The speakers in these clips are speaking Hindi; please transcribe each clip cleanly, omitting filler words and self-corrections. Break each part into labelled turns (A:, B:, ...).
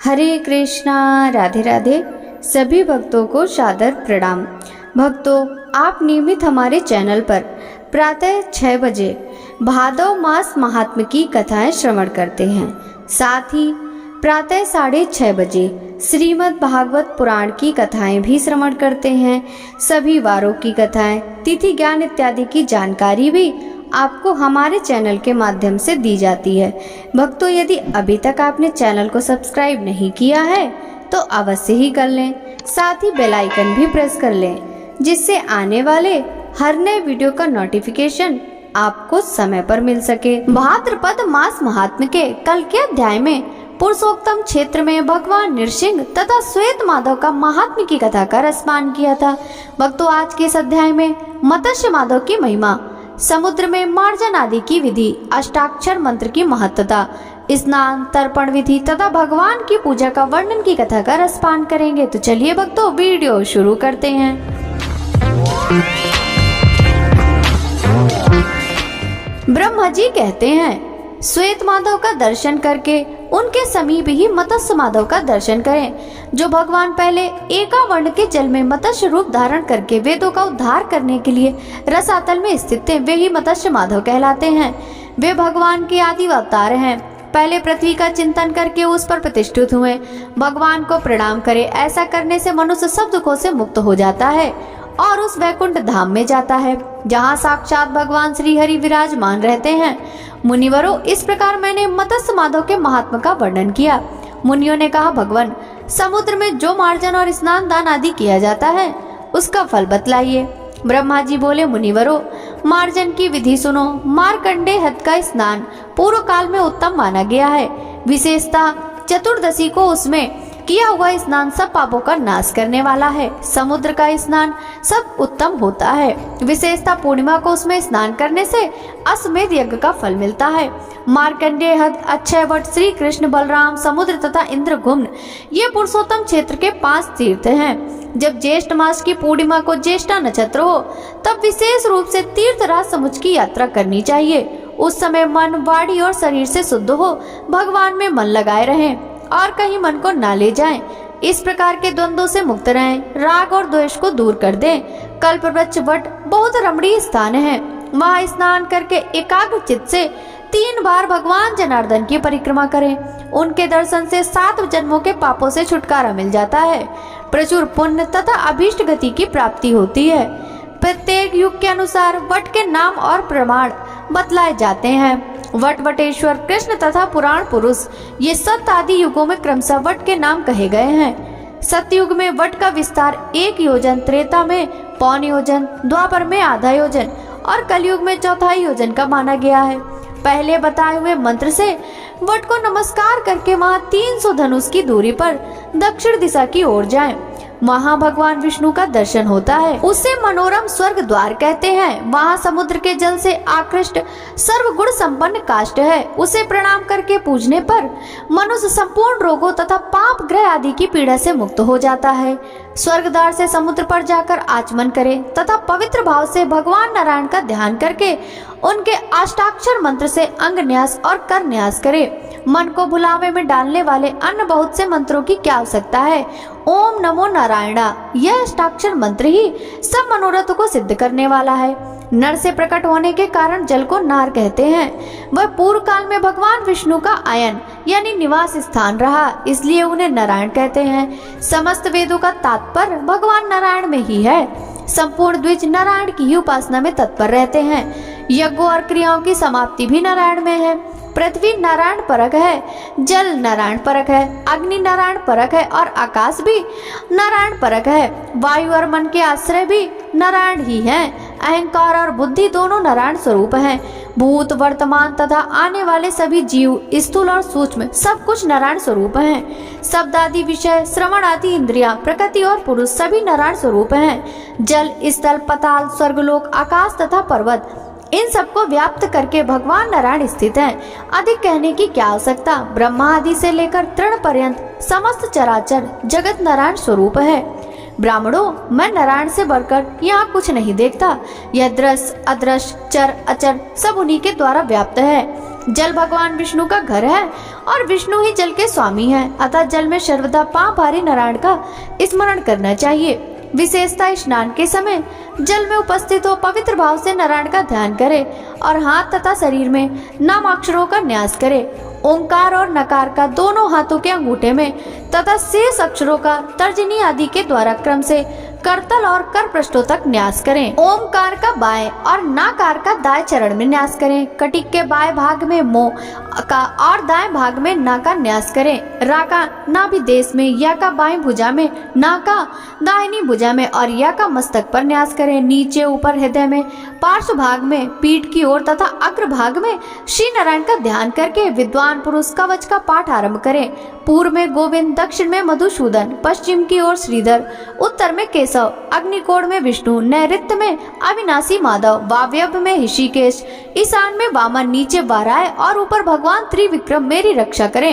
A: हरे कृष्णा, राधे राधे। सभी भक्तों को सादर प्रणाम। भक्तों, आप नियमित हमारे चैनल पर प्रातः 6 बजे भादव मास महात्म्य की कथाएं श्रवण करते हैं। साथ ही प्रातः 6:30 बजे श्रीमद् भागवत पुराण की कथाएं भी श्रवण करते हैं। सभी वारों की कथाएं, तिथि ज्ञान इत्यादि की जानकारी भी आपको हमारे चैनल के माध्यम से दी जाती है। भक्तों, यदि अभी तक आपने चैनल को सब्सक्राइब नहीं किया है तो अवश्य ही कर लें। साथ ही बेल आइकन भी प्रेस कर लें, जिससे आने वाले हर नए वीडियो का नोटिफिकेशन आपको समय पर मिल सके। भाद्रपद मास महात्म्य के कल के अध्याय में पुरुषोत्तम क्षेत्र में भगवान नृसिंह तथा श्वेत माधव का महात्म्य की कथा का रसपान किया था। भक्तों, आज के इस अध्याय में मत्स्य माधव की महिमा, समुद्र में मार्जन आदि की विधि, अष्टाक्षर मंत्र की महत्वता, स्नान तर्पण विधि तथा भगवान की पूजा का वर्णन की कथा का रसपान करेंगे। तो चलिए भक्तों, वीडियो शुरू करते हैं। ब्रह्मा जी कहते हैं, श्वेत माधव का दर्शन करके उनके समीप ही मत्स्य माधव का दर्शन करें। जो भगवान पहले एकावर्ण के जल में मत्स्य रूप धारण करके वेदों का उद्धार करने के लिए रसातल में स्थित थे, वे ही मत्स्य माधव कहलाते हैं। वे भगवान के आदि अवतार हैं। पहले पृथ्वी का चिंतन करके उस पर प्रतिष्ठित हुए। भगवान को प्रणाम करें। ऐसा करने से मनुष्य सब दुखों से मुक्त हो जाता है और उस वैकुंठ धाम में जाता है, जहाँ साक्षात भगवान श्री हरि विराजमान रहते हैं। मुनिवरों, इस प्रकार मैंने मत्स्य माधव के महात्मा का वर्णन किया। मुनियों ने कहा, भगवान, समुद्र में जो मार्जन और स्नान दान आदि किया जाता है उसका फल बतलाइए। ब्रह्मा जी बोले, मुनिवरों, मार्जन की विधि सुनो। मार्कंडे हद का स्नान पूर्व काल में उत्तम माना गया है। विशेषता चतुर्दशी को उसमें किया हुआ स्नान सब पापों का नाश करने वाला है। समुद्र का स्नान सब उत्तम होता है। विशेषता पूर्णिमा को उसमें स्नान करने से अश्वमेध यज्ञ का फल मिलता है। मार्कंडेय हद, अक्षय वट, श्री कृष्ण, बलराम, समुद्र तथा इंद्रगुम्न, ये पुरुषोत्तम क्षेत्र के 5 तीर्थ हैं। जब ज्येष्ठ मास की पूर्णिमा को ज्येष्ठा नक्षत्र हो, तब विशेष रूप से तीर्थराज समुद्र की यात्रा करनी चाहिए। उस समय मन, वाणी और शरीर से शुद्ध हो, भगवान में मन लगाए रहें और कहीं मन को ना ले जाएं। इस प्रकार के द्वंद्वों से मुक्त रहें। राग और द्वेष को दूर कर दें। कल्पवृक्ष वट बहुत रमणीय स्थान है। वहाँ स्नान करके एकाग्र चित्त से 3 बार भगवान जनार्दन की परिक्रमा करें। उनके दर्शन से 7 जन्मों के पापों से छुटकारा मिल जाता है। प्रचुर पुण्य तथा अभीष्ट गति की प्राप्ति होती है। प्रत्येक युग के अनुसार वट के नाम और प्रमाण बतलाए जाते हैं। वट, वटेश्वर, कृष्ण तथा पुराण पुरुष, ये 7 आदि युगों में क्रमशः वट के नाम कहे गए हैं। सतयुग में वट का विस्तार 1 योजन, त्रेता में 1.25 योजन, द्वापर में ½ योजन और कलयुग में 1/4 योजन का माना गया है। पहले बताए हुए मंत्र से वट को नमस्कार करके वहाँ 300 धनुष की दूरी पर दक्षिण दिशा की ओर जाएं। वहाँ भगवान विष्णु का दर्शन होता है। उसे मनोरम स्वर्ग द्वार कहते हैं। वहाँ समुद्र के जल से आकृष्ट सर्वगुण संपन्न काष्ठ है। उसे प्रणाम करके पूजने पर मनुष्य संपूर्ण रोगों तथा पाप ग्रह आदि की पीड़ा से मुक्त हो जाता है। स्वर्ग द्वार से समुद्र पर जाकर आचमन करे तथा पवित्र भाव से भगवान नारायण का ध्यान करके उनके अष्टाक्षर मंत्र से अंग न्यास और कर न्यास करे। मन को भुलावे में डालने वाले अन्य बहुत से मंत्रों की क्या आवश्यकता है। ओम नमो नारायणा, यह अष्टाक्षर मंत्र ही सब मनोरथों को सिद्ध करने वाला है। नर से प्रकट होने के कारण जल को नार कहते हैं। वह पूर्व काल में भगवान विष्णु का आयन यानी निवास स्थान रहा, इसलिए उन्हें नारायण कहते हैं। समस्त वेदों का तात्पर्य भगवान नारायण में ही है। संपूर्ण द्विज नारायण की ही उपासना में तत्पर रहते हैं। यज्ञों और क्रियाओं की समाप्ति भी नारायण में है। पृथ्वी नारायण परक है, जल नारायण परक है, अग्नि नारायण परक है और आकाश भी नारायण परक है। वायु और मन के आश्रय भी नारायण ही हैं। अहंकार और बुद्धि दोनों नारायण स्वरूप हैं। भूत, वर्तमान तथा आने वाले सभी जीव, स्थूल और सूक्ष्म, सब कुछ नारायण स्वरूप हैं। शब्द आदि विषय, श्रवण आदि इंद्रियां, प्रकृति और पुरुष सभी नारायण स्वरूप हैं। जल, स्थल, पताल, स्वर्गलोक, आकाश तथा पर्वत, इन सबको व्याप्त करके भगवान नारायण स्थित हैं। अधिक कहने की क्या आवश्यकता। ब्रह्मा आदि से लेकर तृण पर्यंत समस्त चराचर जगत नारायण स्वरूप है। ब्राह्मणों, मैं नारायण से बढ़कर यहाँ कुछ नहीं देखता। यह दृश्य, अदृश्य, चर, अचर सब उन्हीं के द्वारा व्याप्त है। जल भगवान विष्णु का घर है और विष्णु ही जल के स्वामी हैं, अतः जल में सर्वदा पांव भारी नारायण का स्मरण करना चाहिए। विशेषता स्नान के समय जल में उपस्थित हो पवित्र भाव से नारायण का ध्यान करे और हाथ तथा शरीर में नाम अक्षरों का न्यास करे। ओंकार और नकार का दोनों हाथों के अंगूठे में तथा शेष अक्षरों का तर्जनी आदि के द्वारा क्रम से करतल और कर पृष्ठों तक न्यास करें। ओमकार का बाएं और नाकार का दाएं चरण में न्यास करें। कटिक के बाएं भाग में मो का और दाएं भाग में ना का न्यास करें। रा का नाभि देश में, या का बाएं भुजा में, ना का दाहिनी भुजा में और या का मस्तक पर न्यास करें। नीचे ऊपर हृदय में, पार्श्व भाग में, पीठ की ओर तथा अग्र भाग में श्री नारायण का ध्यान करके विद्वान पुरुष कवच का पाठ आरंभ करें। पूर्व में गोविंद, दक्षिण में मधुसूदन, पश्चिम की ओर श्रीधर, उत्तर में केशव, अग्निकोण में विष्णु, नैऋत्य में अविनाशी माधव, वायव्य में ऋषिकेश, ईशान में वामन, नीचे वाराय और ऊपर भगवान त्रिविक्रम मेरी रक्षा करें।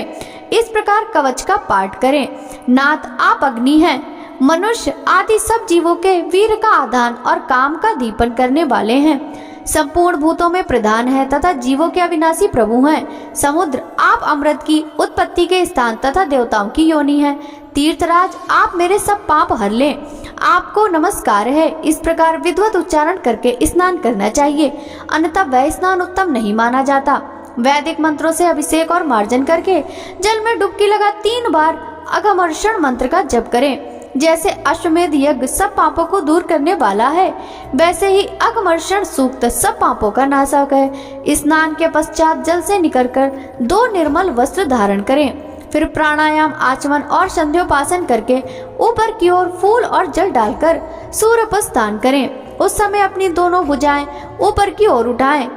A: इस प्रकार कवच का पाठ करें। नाथ आप अग्नि हैं, मनुष्य आदि सब जीवों के वीर का आधान और काम का दीपन करने वाले हैं। संपूर्ण भूतों में प्रधान है तथा जीवों के अविनाशी प्रभु हैं। समुद्र आप अमृत की उत्पत्ति के स्थान तथा देवताओं की योनि है। तीर्थराज आप मेरे सब पाप हर लें, आपको नमस्कार है। इस प्रकार विधिवत उच्चारण करके स्नान करना चाहिए, अन्यथा वह स्नान उत्तम नहीं माना जाता। वैदिक मंत्रों से अभिषेक और मार्जन करके जल में डुबकी लगा 3 बार अघमर्षण मंत्र का जप करें। जैसे अश्वमेध यज्ञ सब पापों को दूर करने वाला है, वैसे ही अघमर्षण सूक्त सब पापों का नाशक है। स्नान के पश्चात जल से निकलकर 2 निर्मल वस्त्र धारण करें। फिर प्राणायाम, आचमन और संध्योपासन करके ऊपर की ओर फूल और जल डालकर सूर्य पर स्नान करें। उस समय अपनी दोनों भुजाएं ऊपर की ओर उठाएं।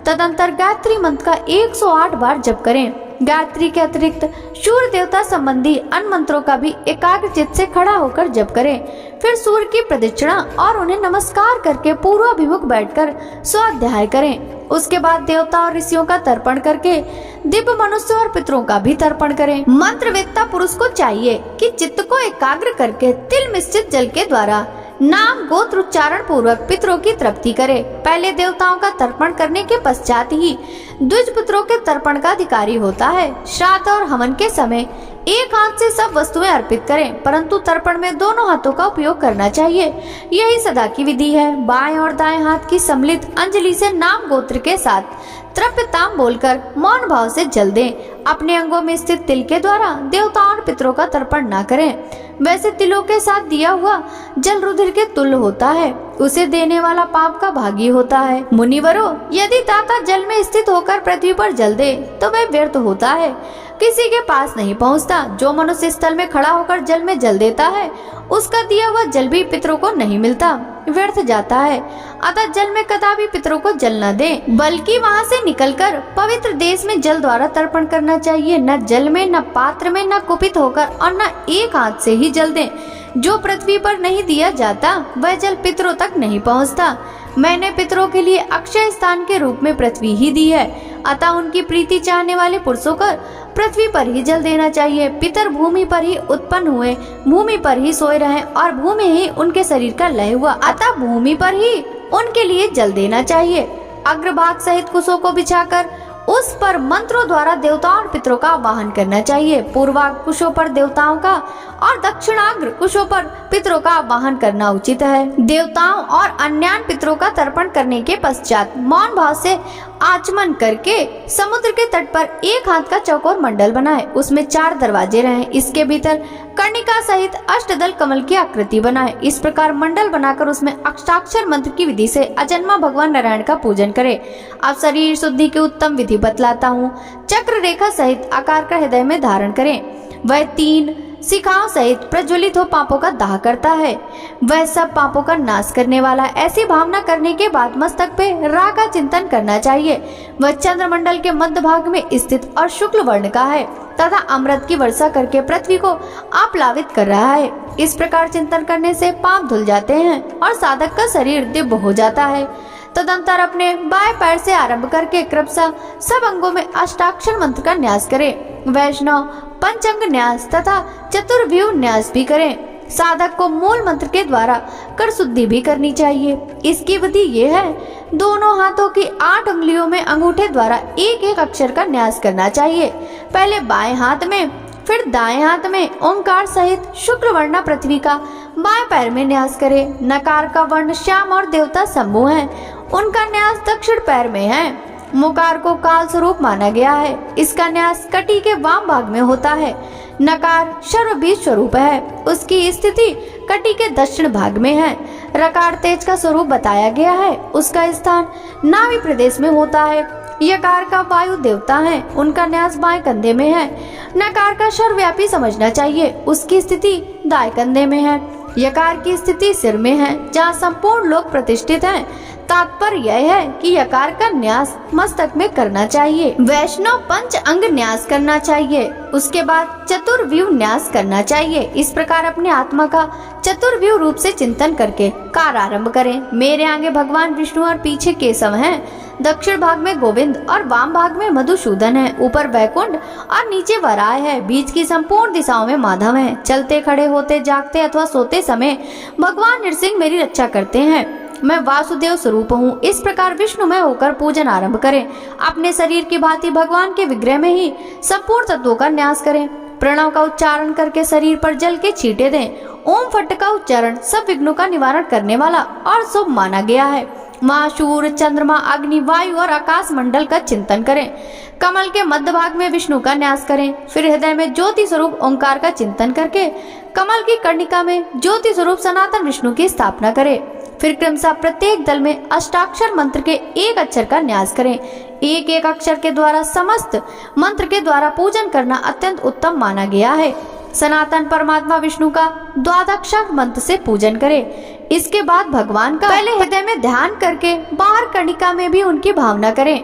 A: तदंतर गायत्री मंत्र का 108 बार जप करें। गायत्री के अतिरिक्त सूर्य देवता संबंधी अन्य मंत्रों का भी एकाग्र चित्त से खड़ा होकर जप करें। फिर सूर्य की प्रदक्षिणा और उन्हें नमस्कार करके पूर्वाभिमुख बैठकर स्वाध्याय करें। उसके बाद देवता और ऋषियों का तर्पण करके दिव्य मनुष्य और पितरों का भी तर्पण करें। मंत्रवेत्ता पुरुष को चाहिए कि चित्त को एकाग्र करके तिल मिश्रित जल के द्वारा नाम गोत्र उच्चारण पूर्वक पितरों की तृप्ति करे। पहले देवताओं का तर्पण करने के पश्चात ही द्विज पुत्रों के तर्पण का अधिकारी होता है। श्राद्ध और हवन के समय एक हाथ से सब वस्तुएं अर्पित करें, परंतु तर्पण में दोनों हाथों का उपयोग करना चाहिए। यही सदा की विधि है। बाएं और दाएं हाथ की सम्मिलित अंजलि से नाम गोत्र के साथ तृप्यताम बोलकर मौन भाव से जल दें। अपने अंगों में स्थित तिल के द्वारा देवताओं और पितरों का तर्पण न करें। वैसे तिलों के साथ दिया हुआ जल रुधिर के तुल्य होता है, उसे देने वाला पाप का भागी होता है। मुनिवरों, यदि दाता जल में स्थित होकर पृथ्वी पर जल दे तो वह व्यर्थ होता है, किसी के पास नहीं पहुंचता। जो मनुष्य स्थल में खड़ा होकर जल में जल देता है, उसका दिया हुआ जल भी पितरों को नहीं मिलता, व्यर्थ जाता है। अतः जल में कदापि पितरों को जल न दे, बल्कि वहां से निकलकर पवित्र देश में जल द्वारा तर्पण करना चाहिए। न जल में, न पात्र में, न कुपित होकर और न एक हाथ से ही जल दें। जो पृथ्वी पर नहीं दिया जाता वह जल पितरों तक नहीं पहुंचता। मैंने पितरों के लिए अक्षय स्थान के रूप में पृथ्वी ही दी है, अतः उनकी प्रीति चाहने वाले पुरुषों को पृथ्वी पर ही जल देना चाहिए। पितर भूमि पर ही उत्पन्न हुए, भूमि पर ही सोए रहे और भूमि ही उनके शरीर का लय हुआ, अतः भूमि पर ही उनके लिए जल देना चाहिए। अग्रभाग सहित कुशों को बिछाकर उस पर मंत्रों द्वारा देवताओं और पितरों का आवाहन करना चाहिए। पूर्वाग्र कुशों पर देवताओं का और दक्षिणाग्र कुशों पर पितरों का आवाहन करना उचित है। देवताओं और अन्य पितरों का तर्पण करने के पश्चात मौन भाव से आचमन करके समुद्र के तट पर एक हाथ का चौकोर मंडल बनाए, उसमें 4 दरवाजे रहे, इसके भीतर कर्णिका सहित अष्टदल कमल की आकृति बनाए। इस प्रकार मंडल बनाकर उसमें अष्टाक्षर मंत्र की विधि से अजन्मा भगवान नारायण का पूजन करें। अब शरीर शुद्धि की उत्तम विधि बतलाता हूँ। चक्र रेखा सहित आकार का हृदय में धारण करें। वह 3 शिखाओं सहित प्रज्वलित हो पापों का दाह करता है, वह सब पापों का नाश करने वाला है। ऐसी भावना करने के बाद मस्तक पे रा का चिंतन करना चाहिए। वह चंद्रमंडल के मध्य भाग में स्थित और शुक्ल वर्ण का है तथा अमृत की वर्षा करके पृथ्वी को आप्लावित कर रहा है। इस प्रकार चिंतन करने से पाप धुल जाते हैं और साधक का शरीर दिव्य हो जाता है। तदंतर अपने बाएं पैर से आरंभ करके क्रमशः सब अंगों में अष्टाक्षर मंत्र का न्यास करें। वैष्णव पंचंग न्यास तथा चतुर्व्यूह न्यास भी करें। साधक को मूल मंत्र के द्वारा कर शुद्धि भी करनी चाहिए। इसकी विधि ये है, दोनों हाथों की 8 उंगलियों में अंगूठे द्वारा एक एक अक्षर का न्यास करना चाहिए। पहले बाएं हाथ में, फिर दाएं हाथ में ओंकार सहित शुक्र वर्ण पृथ्वी का बाएं पैर में न्यास करें। नकार का वर्ण श्याम और देवता शंभु हैं, उनका न्यास दक्षिण पैर में है। मुकार को काल स्वरूप माना गया है, इसका न्यास कटी के वाम भाग में होता है। नकार सर्वबीज स्वरूप है, उसकी स्थिति कटी के दक्षिण भाग में है। रकार तेज का स्वरूप बताया गया है, उसका स्थान नाभि प्रदेश में होता है। यकार का वायु देवता है, उनका न्यास बाएं कंधे में है। नकार का सर्वव्यापी समझना चाहिए, उसकी स्थिति दाएं कंधे में है। यकार की स्थिति सिर में है, जहाँ संपूर्ण लोग प्रतिष्ठित हैं। तात्पर्य यह है कि यकार का न्यास मस्तक में करना चाहिए। वैष्णव पंच अंग न्यास करना चाहिए, उसके बाद चतुर्व्यूह न्यास करना चाहिए। इस प्रकार अपने आत्मा का चतुर्व्यूह रूप से चिंतन करके कार्य आरंभ करें। मेरे आगे भगवान विष्णु और पीछे केशव हैं। दक्षिण भाग में गोविंद और वाम भाग में मधुसूदन है। ऊपर वैकुंठ और नीचे वराह है। बीच की संपूर्ण दिशाओं में माधव है। चलते, खड़े होते, जागते अथवा सोते समय भगवान नृसिंह मेरी रक्षा करते हैं। मैं वासुदेव स्वरूप हूँ। इस प्रकार विष्णुमय होकर पूजन आरंभ करें। अपने शरीर की भांति भगवान के विग्रह में ही संपूर्ण तत्वों का न्यास करें। प्रणव का उच्चारण करके शरीर पर जल के छींटे दें। ओम फट का उच्चारण सब विघ्नों का निवारण करने वाला और शुभ माना गया है। माँ, सूर्य, चंद्रमा, अग्नि, वायु और आकाश मंडल का चिंतन करें। कमल के मध्य भाग में विष्णु का न्यास करें। फिर हृदय में ज्योति स्वरूप ओंकार का चिंतन करके कमल की कर्णिका में ज्योति स्वरूप सनातन विष्णु की स्थापना करें। फिर क्रमशः प्रत्येक दल में अष्टाक्षर मंत्र के एक अक्षर का न्यास करें। एक एक अक्षर के द्वारा समस्त मंत्र के द्वारा पूजन करना अत्यंत उत्तम माना गया है। सनातन परमात्मा विष्णु का द्वादशाक्षर मंत्र से पूजन करें। इसके बाद भगवान का पहले हृदय में ध्यान करके बाहर कर्णिका में भी उनकी भावना करें।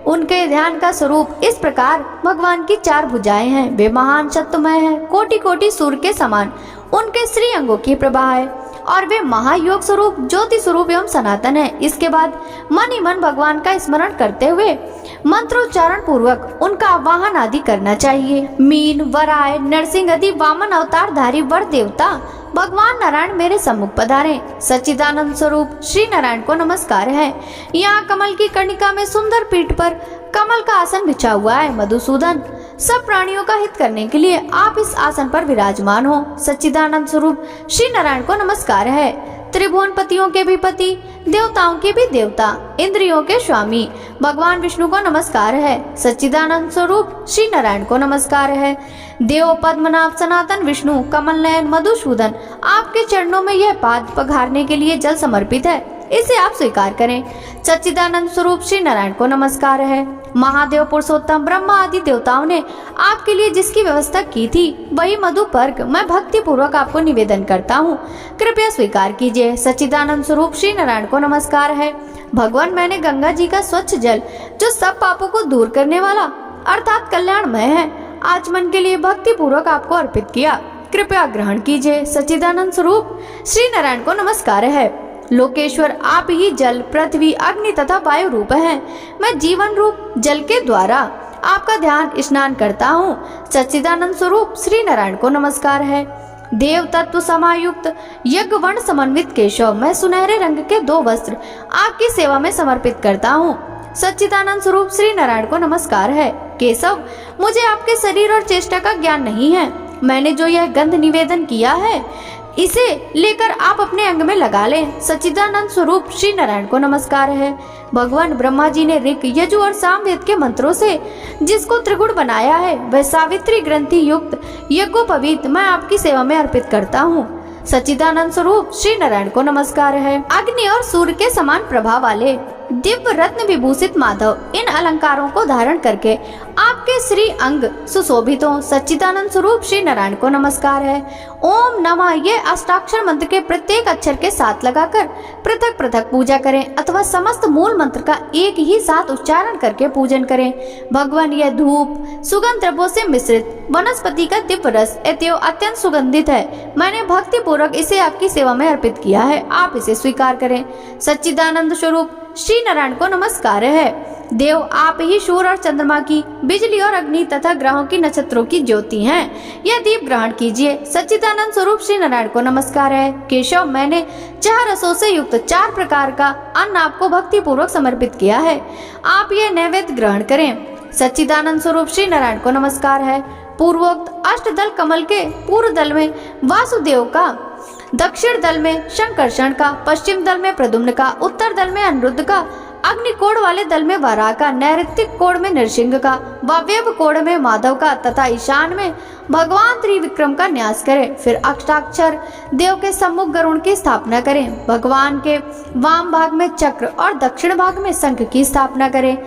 A: उनके ध्यान का स्वरूप इस प्रकार भगवान की 4 भुजाएं हैं। वे महान शक्तिमय हैं, कोटि कोटि सूर्य के समान उनके श्री अंगों की प्रभा है और वे महायोग स्वरूप, ज्योति स्वरूप एवं सनातन है। इसके बाद मन ही मन भगवान का स्मरण करते हुए मंत्रोच्चारण पूर्वक उनका आवाहन आदि करना चाहिए। मीन, वराय, नरसिंह आदि वामन अवतारधारी वर देवता भगवान नारायण मेरे सम्मुख पधारे। सच्चिदानंद स्वरूप श्री नारायण को नमस्कार है। यहाँ कमल की कर्णिका में सुंदर पीठ पर कमल का आसन बिछा हुआ है। मधुसूदन, सब प्राणियों का हित करने के लिए आप इस आसन पर विराजमान हो। सच्चिदानंद स्वरूप श्री नारायण को नमस्कार है। त्रिभुवन पतियों के भी पति, देवताओं के भी देवता, इंद्रियों के स्वामी भगवान विष्णु को नमस्कार है। सच्चिदानंद स्वरूप श्री नारायण को नमस्कार है। देव पद्मनाभ सनातन विष्णु कमल नयन मधुसूदन, आपके चरणों में यह पाद पखारने के लिए जल समर्पित है, इसे आप स्वीकार करें। सच्चिदानंद स्वरूप श्री नारायण को नमस्कार है। महादेव, पुरुषोत्तम, ब्रह्मा आदि देवताओं ने आपके लिए जिसकी व्यवस्था की थी वही मधुपर्क मैं भक्ति पूर्वक आपको निवेदन करता हूँ, कृपया स्वीकार कीजिए। सच्चिदानंद स्वरूप श्री नारायण को नमस्कार है। भगवान, मैंने गंगा जी का स्वच्छ जल जो सब पापों को दूर करने वाला अर्थात कल्याणमय है, आचमन के लिए भक्ति पूर्वक आपको अर्पित किया, कृपया ग्रहण कीजिए। सच्चिदानंद स्वरूप श्री नारायण को नमस्कार है। लोकेश्वर, आप ही जल, पृथ्वी, अग्नि तथा वायु रूप हैं। मैं जीवन रूप जल के द्वारा आपका ध्यान स्नान करता हूँ। सच्चिदानंद स्वरूप श्री नारायण को नमस्कार है। देव तत्व समायुक्त यज्ञ वर्ण समन्वित केशव, मैं सुनहरे रंग के 2 वस्त्र आपकी सेवा में समर्पित करता हूँ। सच्चिदानंद स्वरूप श्री नारायण को नमस्कार है। केशव, मुझे आपके शरीर और चेष्टा का ज्ञान नहीं है। मैंने जो यह गंध निवेदन किया है इसे लेकर आप अपने अंग में लगा लें। सच्चिदानंद स्वरूप श्री नारायण को नमस्कार है। भगवान ब्रह्मा जी ने ऋक, यजु और सामवेद के मंत्रों से जिसको त्रिगुण बनाया है वह सावित्री ग्रंथि युक्त यज्ञोपवीत मैं आपकी सेवा में अर्पित करता हूँ। सच्चिदानंद स्वरूप श्री नारायण को नमस्कार है। अग्नि और सूर्य के समान प्रभा वाले दिव्य रत्न विभूषित माधव, इन अलंकारों को धारण करके आपके श्री अंग सुशोभित हो। सच्चिदानंद स्वरूप श्री नारायण को नमस्कार है। ओम नमः ये अष्टाक्षर मंत्र के प्रत्येक अक्षर के साथ लगाकर पृथक पृथक पूजा करें अथवा समस्त मूल मंत्र का एक ही साथ उच्चारण करके पूजन करें। भगवान, यह धूप सुगंध द्रव्यों से मिश्रित वनस्पति का दिव्य रस अतएव अत्यंत सुगंधित है। मैंने भक्ति पूर्वक इसे आपकी सेवा में अर्पित किया है, आप इसे स्वीकार करें। सच्चिदानंद स्वरूप श्री नारायण को नमस्कार है। देव, आप ही सूर्य और चंद्रमा की, बिजली और अग्नि तथा ग्रहों की, नक्षत्रों की ज्योति हैं। यह दीप ग्रहण कीजिए। सच्चिदानंद स्वरूप श्री नारायण को नमस्कार है। केशव, मैंने 4 रसों से युक्त 4 प्रकार का अन्न आपको भक्ति पूर्वक समर्पित किया है, आप यह नैवेद्य ग्रहण करें। सच्चिदानंद स्वरूप श्री नारायण को नमस्कार है। पूर्वोक्त अष्टदल कमल के पूर्व दल में वासुदेव का, दक्षिण दल में शंकरषण का, पश्चिम दल में प्रद्युम्न का, उत्तर दल में अनिरुद्ध का, अग्नि कोण वाले दल में वराह का, नैऋतिक कोण में नृसिंह का, वायव्य कोण में माधव का तथा ईशान में भगवान त्रिविक्रम का न्यास करें। फिर अष्टाक्षर देव के सम्मुख गरुड़ की स्थापना करें। भगवान के वाम भाग में चक्र और दक्षिण भाग में शंख की स्थापना करें।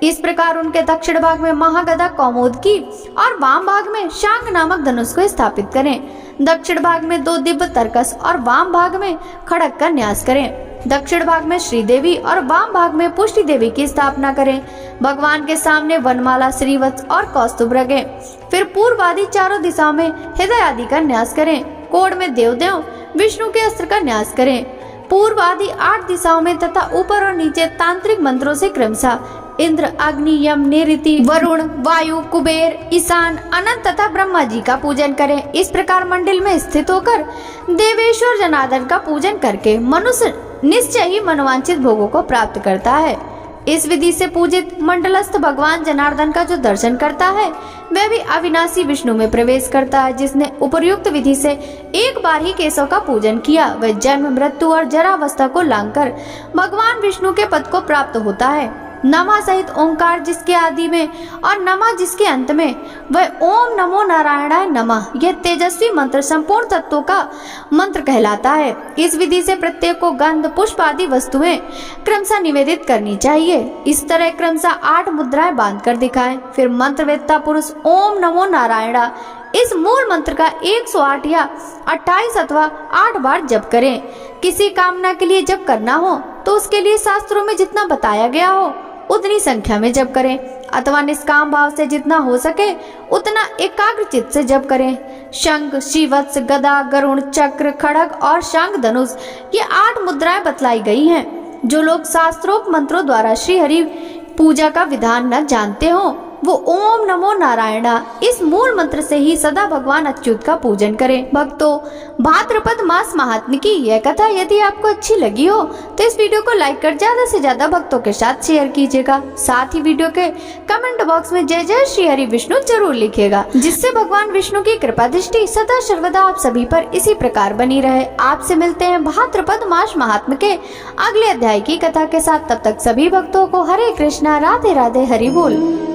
A: इस प्रकार उनके दक्षिण भाग में महागदा कौमुद की और वाम भाग में शांग नामक धनुष को स्थापित करें। दक्षिण भाग में 2 दिव्य तरकस और वाम भाग में खड़ग का न्यास करें। दक्षिण भाग में श्रीदेवी और वाम भाग में पुष्टि देवी की स्थापना करें। भगवान के सामने वनमाला, श्रीवत्स और कौस्तुभ रखें। फिर पूर्व आदि चारों दिशाओं में हृदय आदि का न्यास करें। कोण में देवदेव विष्णु के अस्त्र का न्यास करें। पूर्व आदि 8 दिशाओं में तथा ऊपर और नीचे तांत्रिक मंत्रों से क्रमशः इंद्र, अग्नि, यम, निऋति, वरुण, वायु, कुबेर, ईशान, अनंत तथा ब्रह्मा जी का पूजन करें। इस प्रकार मंडल में स्थित होकर देवेश्वर जनार्दन का पूजन करके मनुष्य निश्चय ही मनोवांछित भोगों को प्राप्त करता है। इस विधि से पूजित मंडलस्थ भगवान जनार्दन का जो दर्शन करता है वह भी अविनाशी विष्णु में प्रवेश करता है। जिसने उपर्युक्त विधि से एक बार ही केशव का पूजन किया वह जन्म, मृत्यु और जरावस्था को लांघकर भगवान विष्णु के पद को प्राप्त होता है। नमः सहित ओंकार जिसके आदि में और नमः जिसके अंत में, वह ओम नमो नारायणाय नमः, यह तेजस्वी मंत्र संपूर्ण तत्वों का मंत्र कहलाता है। इस विधि से प्रत्येक को गंध, पुष्प आदि वस्तुएं क्रमशः निवेदित करनी चाहिए। इस तरह क्रमशः 8 मुद्राएं बांध कर दिखाएं। फिर मंत्रवेत्ता पुरुष ओम नमो नारायणा इस मूल मंत्र का 108 या 28 अथवा 8 बार जप करें। किसी कामना के लिए जप करना हो तो उसके लिए शास्त्रों में जितना बताया गया हो उतनी संख्या में जप करें, अथवा निष्काम भाव से जितना हो सके उतना एकाग्र चित्त से जप करें। शंख, श्रीवत्स, गदा, गरुड़, चक्र, खड़ग और शंख धनुष ये 8 मुद्राएं बतलाई गई हैं। जो लोग शास्त्रोक्त मंत्रों द्वारा श्री हरि पूजा का विधान न जानते हो वो ओम नमो नारायणा इस मूल मंत्र से ही सदा भगवान अच्युत का पूजन करें। भक्तों, भाद्रपद मास महात्म्य की यह कथा यदि आपको अच्छी लगी हो तो इस वीडियो को लाइक कर ज्यादा से ज्यादा भक्तों के साथ शेयर कीजिएगा। साथ ही वीडियो के कमेंट बॉक्स में जय जय श्री हरि विष्णु जरूर लिखिएगा, जिससे भगवान विष्णु की कृपा दृष्टि सदा सर्वदा आप सभी पर इसी प्रकार बनी रहे। आपसे मिलते हैं भाद्रपद मास महात्म्य के अगले अध्याय की कथा के साथ। तब तक सभी भक्तों को हरे कृष्णा, राधे राधे, हरि बोल।